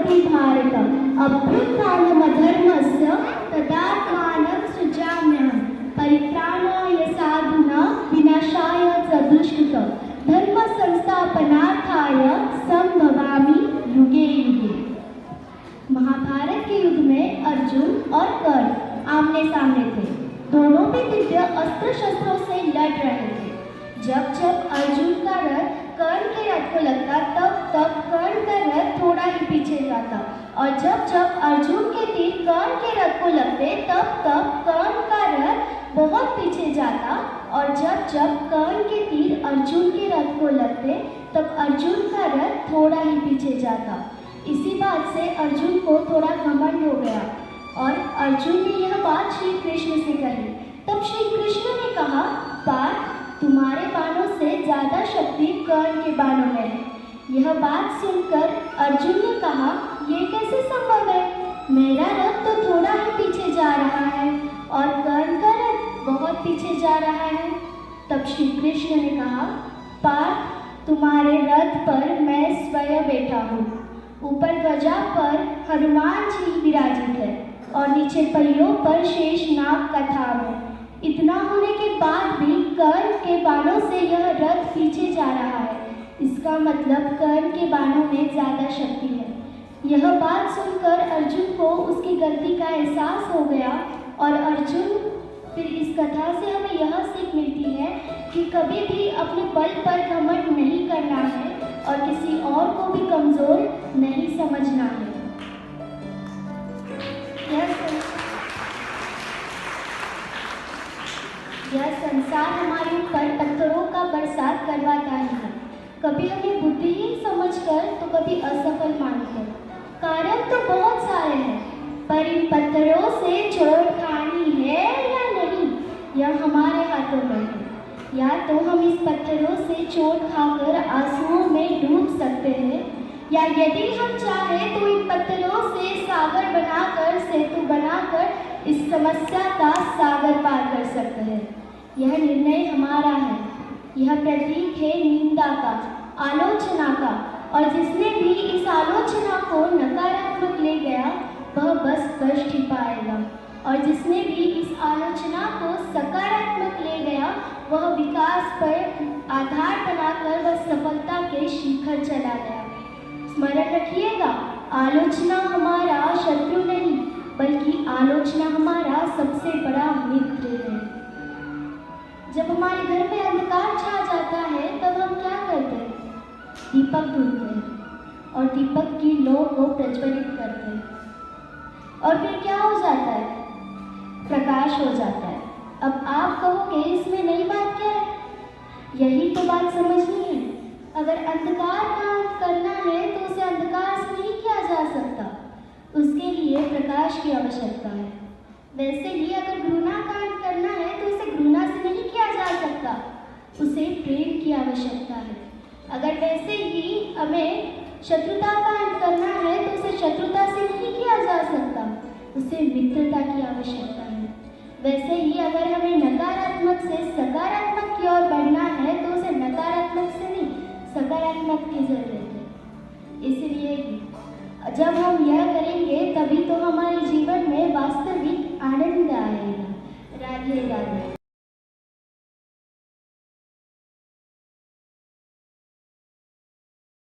भवति भारत अभ्युत्थानमधर्मस्य तदात्मानं सृजाम्यहं परित्राणाय साधूनां विनाशाय च दुष्कृतं धर्म संस्थापनार्थाय संभवामि युगे युगे। महाभारत के युद्ध में अर्जुन और कर्ण आमने सामने थे। दोनों भी दिव्य अस्त्र शस्त्रों से लड़ रहे थे। जब जब अर्जुन का रथ कर्ण के रथ को लगता तब तब कर्ण का रथ थोड़ा ही पीछे जाता, और जब जब अर्जुन के तीर कर्ण के रथ को लगते तब तब कर्ण का रथ बहुत पीछे जाता, और जब जब कर्ण के तीर अर्जुन के रथ को लगते तब अर्जुन का रथ थोड़ा ही पीछे जाता। इसी बात से अर्जुन को थोड़ा घमंड हो गया और अर्जुन ने यह बात श्री कृष्ण से कही। तब श्री कृष्ण ने कहा, पार्थ, तुम्हारे बाणों से ज्यादा शक्ति कर्ण के बाणों में है। यह बात सुनकर अर्जुन ने कहा, ये कैसे संभव है? मेरा रथ तो थोड़ा ही पीछे जा रहा है और कर्ण का रथ बहुत पीछे जा रहा है। तब श्री कृष्ण ने कहा, पार्थ, तुम्हारे रथ पर मैं स्वयं बैठा हूँ। ऊपर ध्वजा पर हनुमान जी विराजित है और नीचे पहियों पर शेषनाग का थाम है। इतना होने के बाद भी कर्ण के बाणों से यह रथ पीछे जा रहा है। इसका मतलब कर्ण के बाणों में ज्यादा शक्ति है। यह बात सुनकर अर्जुन को उसकी गलती का एहसास हो गया और अर्जुन फिर इस कथा से हमें यह सीख मिलती है कि कभी भी अपने बल पर घमंड नहीं करना है और किसी और को भी कमजोर नहीं समझना है। यह संसार हमारे ऊपर पत्थरों का बरसात करवाता है, कभी हमें बुद्धिहीन समझकर तो कभी असफल मानकर। कारण तो बहुत सारे हैं, पर इन पत्थरों से चोट खानी है या नहीं, यह हमारे हाथों में है। या तो हम इस पत्थरों से चोट खाकर आंसुओं में डूब सकते हैं, या यदि हम चाहें तो इन पत्थरों से सागर बनाकर, सेतु बनाकर इस समस्या का सागर पार कर सकते हैं। यह निर्णय हमारा है। यह प्रतीक है निंदा का, आलोचना का, और जिसने भी इस आलोचना को नकारात्मक ले गया वह बस कष्ट ही पाएगा, और जिसने भी इस आलोचना को सकारात्मक ले गया वह विकास पर आधार बनाकर वह सफलता के शिखर चला गया। स्मरण रखिएगा, आलोचना हमारा शत्रु नहीं बल्कि आलोचना हमारा सबसे बड़ा मित्र है। जब हमारे घर में अंधकार छा जाता है तब हम क्या करते हैं? दीपक ढूंढते हैं और दीपक की लौ को प्रज्वलित करते हैं, और फिर क्या हो जाता है? प्रकाश हो जाता है। अब आप कहोगे इसमें नई बात क्या है? यही तो बात समझनी है। अगर अंधकार काम करना है तो उसे अंधकार से नहीं किया जा सकता, उसके लिए प्रकाश की आवश्यकता है। वैसे ही अगर घृणा कांड करना है तो उसे घृणा से नहीं किया जा सकता, उसे प्रेम की आवश्यकता है। अगर वैसे ही हमें शत्रुता कांड करना है तो उसे शत्रुता से नहीं किया जा सकता, उसे मित्रता की आवश्यकता है। वैसे ही अगर हमें नकारात्मक से सकारात्मक की ओर बढ़ना है तो उसे नकारात्मक से नहीं सकारात्मक की जरूरत है। इसलिए जब हम यह करेंगे तभी तो हमारे जीवन में वास्तविक आनंद आएगा।